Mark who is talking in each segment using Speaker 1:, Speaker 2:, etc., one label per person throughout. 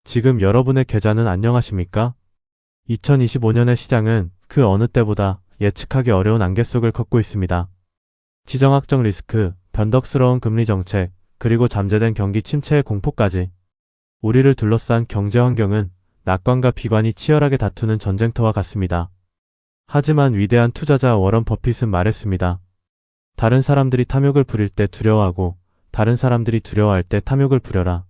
Speaker 1: 지금 여러분의 계좌는 안녕하십니까? 2025년의 시장은 그 어느 때보다 예측하기 어려운 안개 속을 걷고 있습니다. 지정학적 리스크, 변덕스러운 금리 정책, 그리고 잠재된 경기 침체의 공포까지 우리를 둘러싼 경제 환경은 낙관과 비관이 치열하게 다투는 전쟁터와 같습니다. 하지만 위대한 투자자 워런 버핏은 말했습니다. 다른 사람들이 탐욕을 부릴 때 두려워하고 다른 사람들이 두려워할 때 탐욕을 부려라.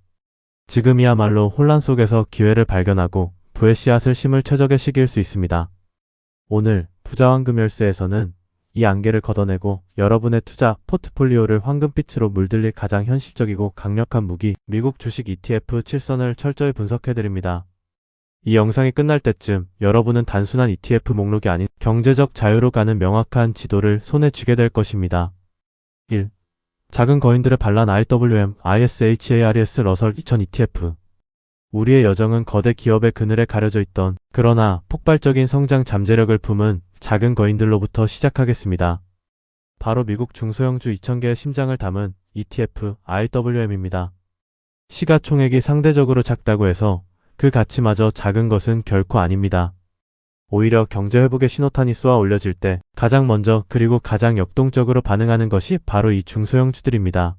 Speaker 1: 지금이야말로 혼란 속에서 기회를 발견하고 부의 씨앗을 심을 최적의 시기일 수 있습니다. 오늘 부자황금 열쇠에서는 이 안개를 걷어내고 여러분의 투자 포트폴리오를 황금빛으로 물들일 가장 현실적이고 강력한 무기, 미국 주식 ETF 7선을 철저히 분석해드립니다. 이 영상이 끝날 때쯤 여러분은 단순한 ETF 목록이 아닌 경제적 자유로 가는 명확한 지도를 손에 쥐게 될 것입니다. 1. 작은 거인들의 반란 IWM, ISHARS 러설 2000 ETF. 우리의 여정은 거대 기업의 그늘에 가려져 있던 그러나 폭발적인 성장 잠재력을 품은 작은 거인들로부터 시작하겠습니다. 바로 미국 중소형주 2000개의 심장을 담은 ETF IWM입니다. 시가총액이 상대적으로 작다고 해서 그 가치마저 작은 것은 결코 아닙니다. 오히려 경제회복의 신호탄이 쏘아 올려질 때 가장 먼저 그리고 가장 역동적으로 반응하는 것이 바로 이 중소형주들입니다.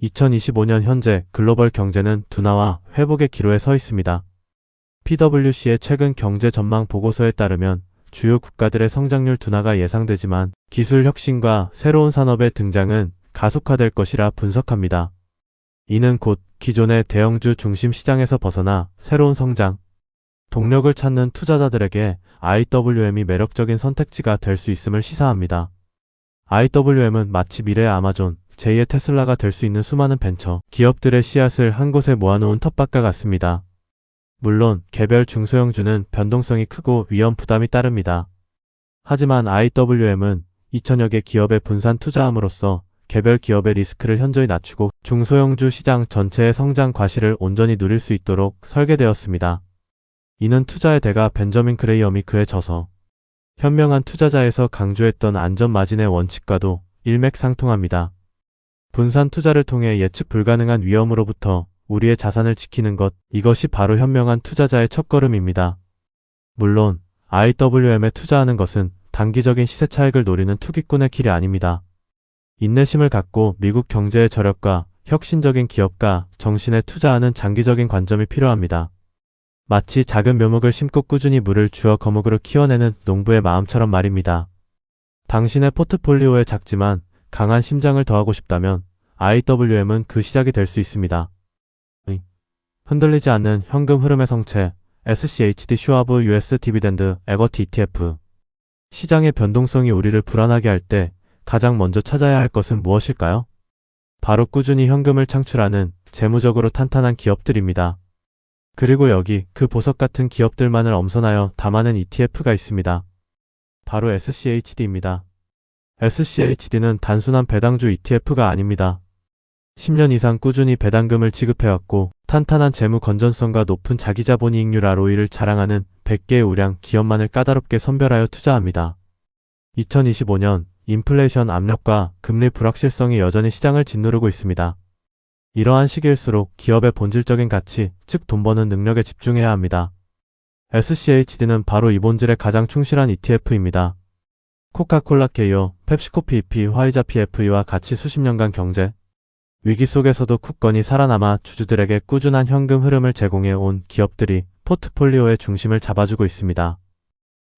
Speaker 1: 2025년 현재 글로벌 경제는 둔화와 회복의 기로에 서 있습니다. PwC의 최근 경제 전망 보고서에 따르면 주요 국가들의 성장률 둔화가 예상되지만 기술 혁신과 새로운 산업의 등장은 가속화될 것이라 분석합니다. 이는 곧 기존의 대형주 중심 시장에서 벗어나 새로운 성장, 동력을 찾는 투자자들에게 IWM이 매력적인 선택지가 될 수 있음을 시사합니다. IWM은 마치 미래의 아마존, 제2의 테슬라가 될 수 있는 수많은 벤처 기업들의 씨앗을 한 곳에 모아놓은 텃밭과 같습니다. 물론 개별 중소형주는 변동성이 크고 위험 부담이 따릅니다. 하지만 IWM은 2000여 개 기업에 분산 투자함으로써 개별 기업의 리스크를 현저히 낮추고 중소형주 시장 전체의 성장 과실을 온전히 누릴 수 있도록 설계되었습니다. 이는 투자의 대가 벤저민 그레이엄이 그에 져서 현명한 투자자에서 강조했던 안전 마진의 원칙과도 일맥상통합니다. 분산 투자를 통해 예측 불가능한 위험으로부터 우리의 자산을 지키는 것, 이것이 바로 현명한 투자자의 첫걸음입니다. 물론 IWM에 투자하는 것은 단기적인 시세 차익을 노리는 투기꾼의 길이 아닙니다. 인내심을 갖고 미국 경제의 저력과 혁신적인 기업가 정신에 투자하는 장기적인 관점이 필요합니다. 마치 작은 묘목을 심고 꾸준히 물을 주어 거목으로 키워내는 농부의 마음처럼 말입니다. 당신의 포트폴리오에 작지만 강한 심장을 더하고 싶다면 IWM은 그 시작이 될 수 있습니다. 흔들리지 않는 현금 흐름의 성체 SCHD 슈와브 US 디비덴드 에거티 ETF. 시장의 변동성이 우리를 불안하게 할 때 가장 먼저 찾아야 할 것은 무엇일까요? 바로 꾸준히 현금을 창출하는 재무적으로 탄탄한 기업들입니다. 그리고 여기 그 보석 같은 기업들만을 엄선하여 담아낸 ETF가 있습니다. 바로 SCHD입니다. SCHD는 단순한 배당주 ETF가 아닙니다. 10년 이상 꾸준히 배당금을 지급해왔고 탄탄한 재무 건전성과 높은 자기자본이익률 ROE를 자랑하는 100개의 우량 기업만을 까다롭게 선별하여 투자합니다. 2025년 인플레이션 압력과 금리 불확실성이 여전히 시장을 짓누르고 있습니다. 이러한 시기일수록 기업의 본질적인 가치, 즉 돈 버는 능력에 집중해야 합니다. SCHD는 바로 이 본질에 가장 충실한 ETF입니다. 코카콜라 케이오, 펩시코피 EP, 화이자 PFE와 같이 수십 년간 경제 위기 속에서도 굳건히 살아남아 주주들에게 꾸준한 현금 흐름을 제공해 온 기업들이 포트폴리오의 중심을 잡아주고 있습니다.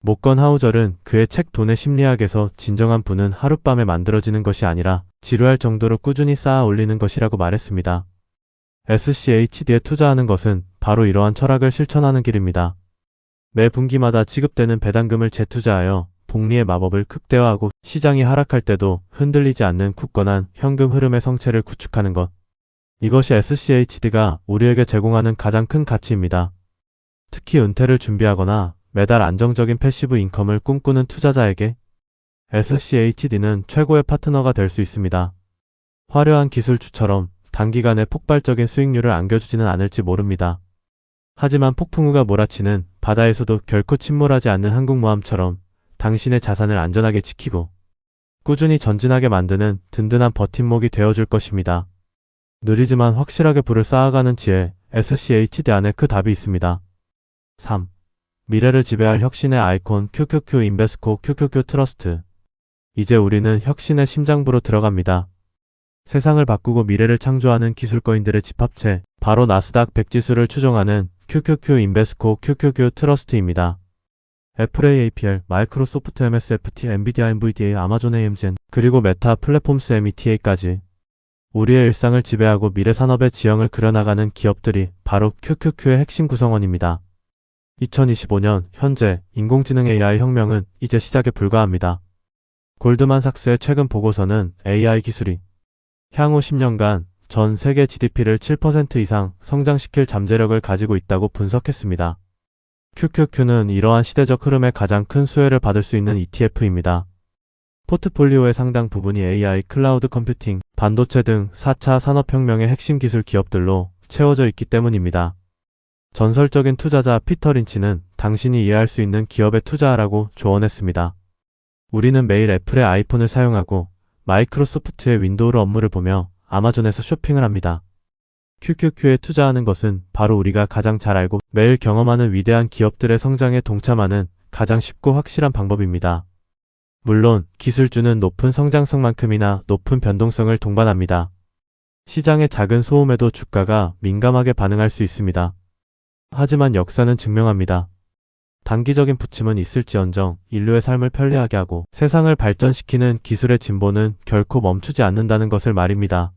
Speaker 1: 모건 하우절은 그의 책 돈의 심리학에서 진정한 부는 하룻밤에 만들어지는 것이 아니라 지루할 정도로 꾸준히 쌓아 올리는 것이라고 말했습니다. SCHD에 투자하는 것은 바로 이러한 철학을 실천하는 길입니다. 매 분기마다 지급되는 배당금을 재투자하여 복리의 마법을 극대화하고 시장이 하락할 때도 흔들리지 않는 굳건한 현금 흐름의 성체를 구축하는 것. 이것이 SCHD가 우리에게 제공하는 가장 큰 가치입니다. 특히 은퇴를 준비하거나 매달 안정적인 패시브 인컴을 꿈꾸는 투자자에게 SCHD는 최고의 파트너가 될 수 있습니다. 화려한 기술주처럼 단기간에 폭발적인 수익률을 안겨주지는 않을지 모릅니다. 하지만 폭풍우가 몰아치는 바다에서도 결코 침몰하지 않는 한국모함처럼 당신의 자산을 안전하게 지키고 꾸준히 전진하게 만드는 든든한 버팀목이 되어줄 것입니다. 느리지만 확실하게 부를 쌓아가는 지혜 SCHD 안에 그 답이 있습니다. 3. 미래를 지배할 혁신의 아이콘 QQQ 인베스코 QQQ 트러스트. 이제 우리는 혁신의 심장부로 들어갑니다. 세상을 바꾸고 미래를 창조하는 기술거인들의 집합체, 바로 나스닥 100 지수를 추종하는 QQQ 인베스코 QQQ 트러스트입니다. 애플의 APL, 마이크로소프트 MSFT, 엔비디아 NVDA, 아마존 AMGN, 그리고 메타 플랫폼스 META까지 우리의 일상을 지배하고 미래 산업의 지형을 그려나가는 기업들이 바로 QQQ의 핵심 구성원입니다. 2025년 현재 인공지능 AI 혁명은 이제 시작에 불과합니다. 골드만삭스의 최근 보고서는 AI 기술이 향후 10년간 전 세계 GDP를 7% 이상 성장시킬 잠재력을 가지고 있다고 분석했습니다. QQQ는 이러한 시대적 흐름에 가장 큰 수혜를 받을 수 있는 ETF입니다. 포트폴리오의 상당 부분이 AI, 클라우드 컴퓨팅, 반도체 등 4차 산업혁명의 핵심 기술 기업들로 채워져 있기 때문입니다. 전설적인 투자자 피터 린치는 당신이 이해할 수 있는 기업에 투자하라고 조언했습니다. 우리는 매일 애플의 아이폰을 사용하고 마이크로소프트의 윈도우로 업무를 보며 아마존에서 쇼핑을 합니다. QQQ에 투자하는 것은 바로 우리가 가장 잘 알고 매일 경험하는 위대한 기업들의 성장에 동참하는 가장 쉽고 확실한 방법입니다. 물론 기술주는 높은 성장성만큼이나 높은 변동성을 동반합니다. 시장의 작은 소음에도 주가가 민감하게 반응할 수 있습니다. 하지만 역사는 증명합니다. 단기적인 부침은 있을지언정 인류의 삶을 편리하게 하고 세상을 발전시키는 기술의 진보는 결코 멈추지 않는다는 것을 말입니다.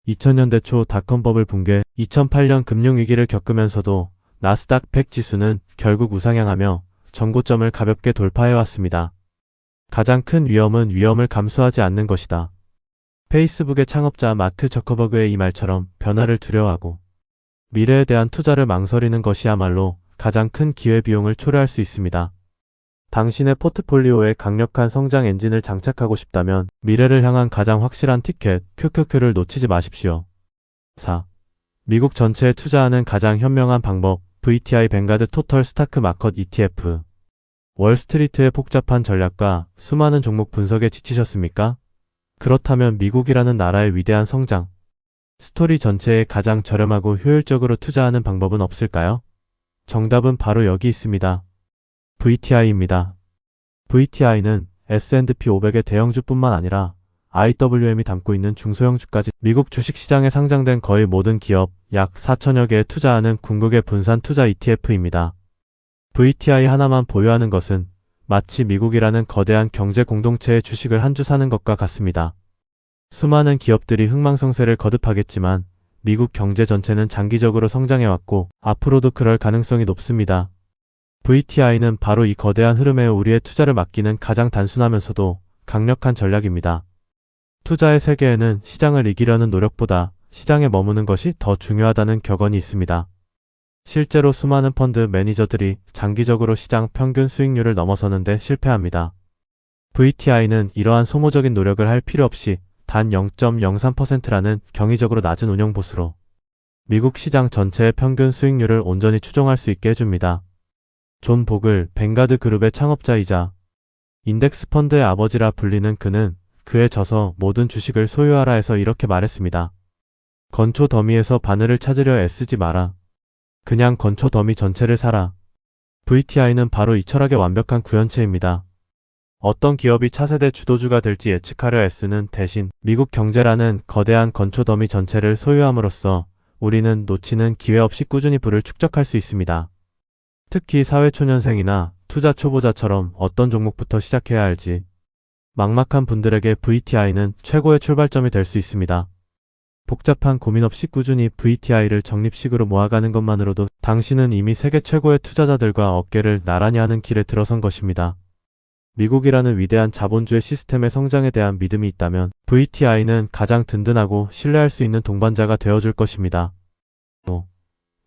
Speaker 1: 2000년대 초 닷컴 버블 붕괴, 2008년 금융위기를 겪으면서도 나스닥 100 지수는 결국 우상향하며 전고점을 가볍게 돌파해왔습니다. 가장 큰 위험은 위험을 감수하지 않는 것이다. 페이스북의 창업자 마크 저커버그의 이 말처럼 변화를 두려워하고 미래에 대한 투자를 망설이는 것이야말로 가장 큰 기회비용을 초래할 수 있습니다. 당신의 포트폴리오에 강력한 성장 엔진을 장착하고 싶다면 미래를 향한 가장 확실한 티켓 QQQ를 놓치지 마십시오. 4. 미국 전체에 투자하는 가장 현명한 방법 VTI 뱅가드 토털 스타크 마켓 ETF. 월스트리트의 복잡한 전략과 수많은 종목 분석에 지치셨습니까? 그렇다면 미국이라는 나라의 위대한 성장 스토리 전체에 가장 저렴하고 효율적으로 투자하는 방법은 없을까요? 정답은 바로 여기 있습니다. VTI입니다. VTI는 S&P 500의 대형주뿐만 아니라 IWM이 담고 있는 중소형주까지 미국 주식시장에 상장된 거의 모든 기업 약 4천여 개에 투자하는 궁극의 분산 투자 ETF입니다. VTI 하나만 보유하는 것은 마치 미국이라는 거대한 경제 공동체의 주식을 한 주 사는 것과 같습니다. 수많은 기업들이 흥망성쇠를 거듭하겠지만 미국 경제 전체는 장기적으로 성장해왔고 앞으로도 그럴 가능성이 높습니다. VTI는 바로 이 거대한 흐름에 우리의 투자를 맡기는 가장 단순하면서도 강력한 전략입니다. 투자의 세계에는 시장을 이기려는 노력보다 시장에 머무는 것이 더 중요하다는 격언이 있습니다. 실제로 수많은 펀드 매니저들이 장기적으로 시장 평균 수익률을 넘어서는 데 실패합니다. VTI는 이러한 소모적인 노력을 할 필요 없이 단 0.03%라는 경이적으로 낮은 운용 보수로 미국 시장 전체의 평균 수익률을 온전히 추종할 수 있게 해줍니다. 존 보글, 뱅가드 그룹의 창업자이자 인덱스 펀드의 아버지라 불리는 그는 그의 저서 모든 주식을 소유하라에서 이렇게 말했습니다. 건초 더미에서 바늘을 찾으려 애쓰지 마라. 그냥 건초 더미 전체를 사라. VTI는 바로 이 철학의 완벽한 구현체입니다. 어떤 기업이 차세대 주도주가 될지 예측하려 애쓰는 대신 미국 경제라는 거대한 건초 더미 전체를 소유함으로써 우리는 놓치는 기회 없이 꾸준히 부를 축적할 수 있습니다. 특히 사회초년생이나 투자 초보자처럼 어떤 종목부터 시작해야 할지 막막한 분들에게 VTI는 최고의 출발점이 될 수 있습니다. 복잡한 고민 없이 꾸준히 VTI를 적립식으로 모아가는 것만으로도 당신은 이미 세계 최고의 투자자들과 어깨를 나란히 하는 길에 들어선 것입니다. 미국이라는 위대한 자본주의 시스템의 성장에 대한 믿음이 있다면 VTI는 가장 든든하고 신뢰할 수 있는 동반자가 되어줄 것입니다. 5.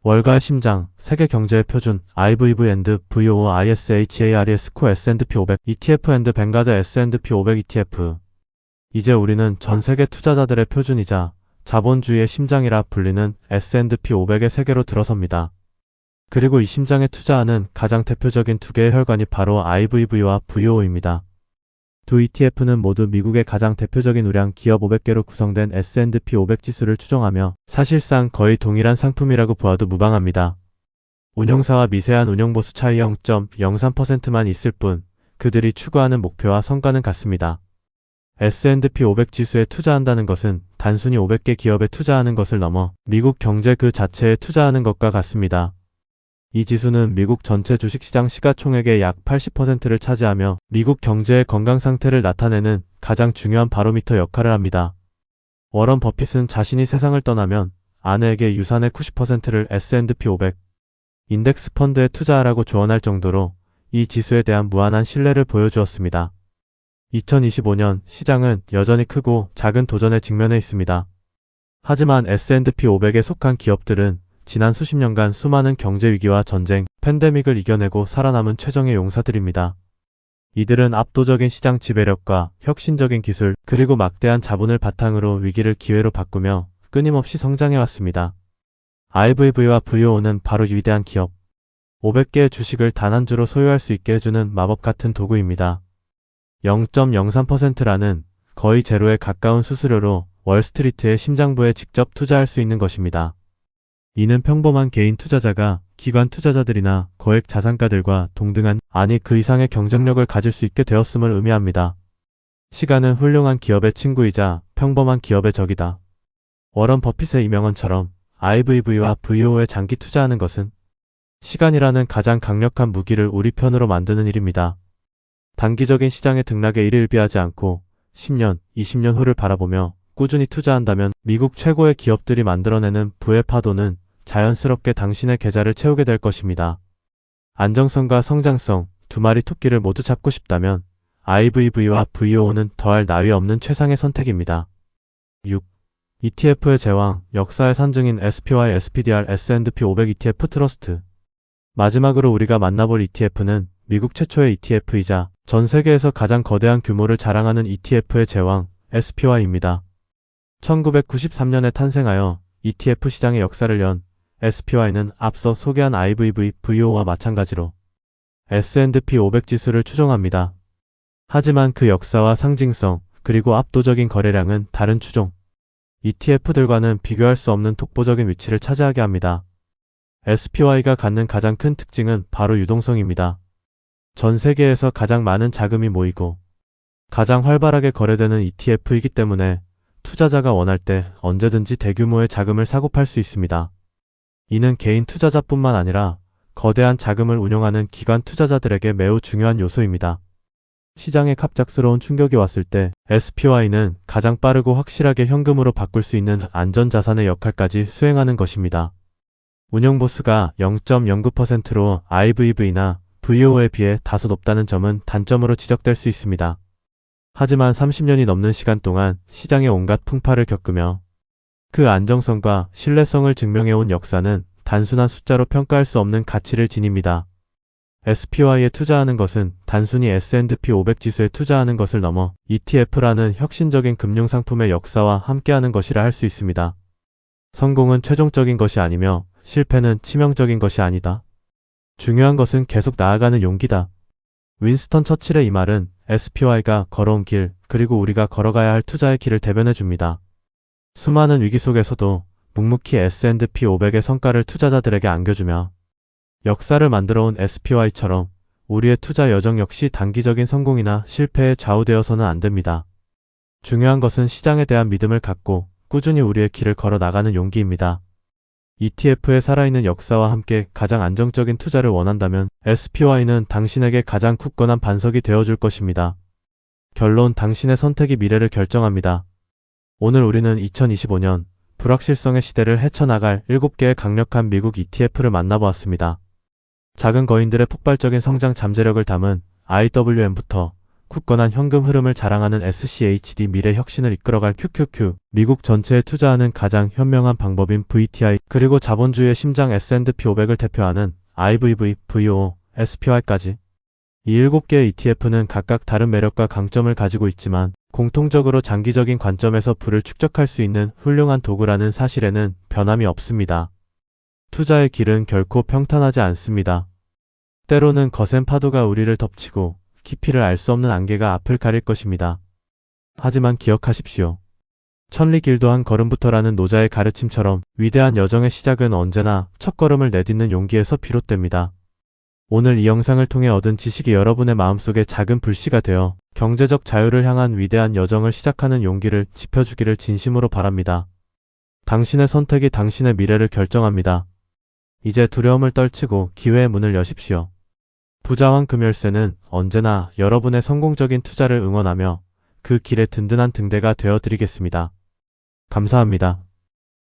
Speaker 1: 월가의 심장, 세계 경제의 표준, IVV&VOO ISHARES 코 S&P 500 ETF 뱅가드 S&P 500 ETF. 이제 우리는 전 세계 투자자들의 표준이자 자본주의의 심장이라 불리는 S&P 500의 세계로 들어섭니다. 그리고 이 심장에 투자하는 가장 대표적인 두 개의 혈관이 바로 IVV와 VOO입니다. 두 ETF는 모두 미국의 가장 대표적인 우량 기업 500개로 구성된 S&P 500 지수를 추종하며 사실상 거의 동일한 상품이라고 보아도 무방합니다. 운용사와 미세한 운용보수 차이 0.03%만 있을 뿐 그들이 추구하는 목표와 성과는 같습니다. S&P 500 지수에 투자한다는 것은 단순히 500개 기업에 투자하는 것을 넘어 미국 경제 그 자체에 투자하는 것과 같습니다. 이 지수는 미국 전체 주식시장 시가총액의 약 80%를 차지하며 미국 경제의 건강 상태를 나타내는 가장 중요한 바로미터 역할을 합니다. 워런 버핏은 자신이 세상을 떠나면 아내에게 유산의 90%를 S&P 500 인덱스 펀드에 투자하라고 조언할 정도로 이 지수에 대한 무한한 신뢰를 보여주었습니다. 2025년 시장은 여전히 크고 작은 도전에 직면해 있습니다. 하지만 S&P 500에 속한 기업들은 지난 수십 년간 수많은 경제 위기와 전쟁, 팬데믹을 이겨내고 살아남은 최정예 용사들입니다. 이들은 압도적인 시장 지배력과 혁신적인 기술, 그리고 막대한 자본을 바탕으로 위기를 기회로 바꾸며 끊임없이 성장해왔습니다. IVV와 VOO는 바로 위대한 기업, 500개의 주식을 단 한 주로 소유할 수 있게 해주는 마법 같은 도구입니다. 0.03%라는 거의 제로에 가까운 수수료로 월스트리트의 심장부에 직접 투자할 수 있는 것입니다. 이는 평범한 개인 투자자가 기관 투자자들이나 거액 자산가들과 동등한 아니 그 이상의 경쟁력을 가질 수 있게 되었음을 의미합니다. 시간은 훌륭한 기업의 친구이자 평범한 기업의 적이다. 워런 버핏의 이명언처럼 IVV와 VO에 장기 투자하는 것은 시간이라는 가장 강력한 무기를 우리 편으로 만드는 일입니다. 단기적인 시장의 등락에 일일비하지 않고 10년, 20년 후를 바라보며 꾸준히 투자한다면 미국 최고의 기업들이 만들어내는 부의 파도는 자연스럽게 당신의 계좌를 채우게 될 것입니다. 안정성과 성장성, 두 마리 토끼를 모두 잡고 싶다면 IVV와 VOO는 더할 나위 없는 최상의 선택입니다. 6. ETF의 제왕, 역사의 산증인 SPY SPDR S&P 500 ETF 트러스트. 마지막으로 우리가 만나볼 ETF는 미국 최초의 ETF이자 전 세계에서 가장 거대한 규모를 자랑하는 ETF의 제왕, SPY입니다. 1993년에 탄생하여 ETF 시장의 역사를 연 SPY는 앞서 소개한 IVV, VO와 마찬가지로 S&P 500 지수를 추종합니다. 하지만 그 역사와 상징성, 그리고 압도적인 거래량은 다른 추종 ETF들과는 비교할 수 없는 독보적인 위치를 차지하게 합니다. SPY가 갖는 가장 큰 특징은 바로 유동성입니다. 전 세계에서 가장 많은 자금이 모이고 가장 활발하게 거래되는 ETF이기 때문에 투자자가 원할 때 언제든지 대규모의 자금을 사고 팔 수 있습니다. 이는 개인 투자자뿐만 아니라 거대한 자금을 운용하는 기관 투자자들에게 매우 중요한 요소입니다. 시장에 갑작스러운 충격이 왔을 때 SPY는 가장 빠르고 확실하게 현금으로 바꿀 수 있는 안전자산의 역할까지 수행하는 것입니다. 운용보수가 0.09%로 IVV나 VO에 비해 다소 높다는 점은 단점으로 지적될 수 있습니다. 하지만 30년이 넘는 시간 동안 시장의 온갖 풍파를 겪으며 그 안정성과 신뢰성을 증명해온 역사는 단순한 숫자로 평가할 수 없는 가치를 지닙니다. SPY에 투자하는 것은 단순히 S&P 500 지수에 투자하는 것을 넘어 ETF라는 혁신적인 금융상품의 역사와 함께하는 것이라 할 수 있습니다. 성공은 최종적인 것이 아니며 실패는 치명적인 것이 아니다. 중요한 것은 계속 나아가는 용기다. 윈스턴 처칠의 이 말은 SPY가 걸어온 길, 그리고 우리가 걸어가야 할 투자의 길을 대변해 줍니다. 수많은 위기 속에서도 묵묵히 S&P 500의 성과를 투자자들에게 안겨주며 역사를 만들어온 SPY처럼 우리의 투자 여정 역시 단기적인 성공이나 실패에 좌우되어서는 안 됩니다. 중요한 것은 시장에 대한 믿음을 갖고 꾸준히 우리의 길을 걸어 나가는 용기입니다. ETF의 살아있는 역사와 함께 가장 안정적인 투자를 원한다면 SPY는 당신에게 가장 굳건한 반석이 되어줄 것입니다. 결론, 당신의 선택이 미래를 결정합니다. 오늘 우리는 2025년 불확실성의 시대를 헤쳐나갈 7개의 강력한 미국 ETF를 만나보았습니다. 작은 거인들의 폭발적인 성장 잠재력을 담은 IWM부터 굳건한 현금 흐름을 자랑하는 SCHD, 미래 혁신을 이끌어갈 QQQ, 미국 전체에 투자하는 가장 현명한 방법인 VTI, 그리고 자본주의의 심장 S&P 500을 대표하는 IVV, VOO, SPY까지. 이 7개의 ETF는 각각 다른 매력과 강점을 가지고 있지만 공통적으로 장기적인 관점에서 부를 축적할 수 있는 훌륭한 도구라는 사실에는 변함이 없습니다. 투자의 길은 결코 평탄하지 않습니다. 때로는 거센 파도가 우리를 덮치고 깊이를 알 수 없는 안개가 앞을 가릴 것입니다. 하지만 기억하십시오. 천리 길도 한 걸음부터라는 노자의 가르침처럼 위대한 여정의 시작은 언제나 첫걸음을 내딛는 용기에서 비롯됩니다. 오늘 이 영상을 통해 얻은 지식이 여러분의 마음속에 작은 불씨가 되어 경제적 자유를 향한 위대한 여정을 시작하는 용기를 지펴주기를 진심으로 바랍니다. 당신의 선택이 당신의 미래를 결정합니다. 이제 두려움을 떨치고 기회의 문을 여십시오. 부자왕 금열쇠는 언제나 여러분의 성공적인 투자를 응원하며 그 길의 든든한 등대가 되어 드리겠습니다. 감사합니다.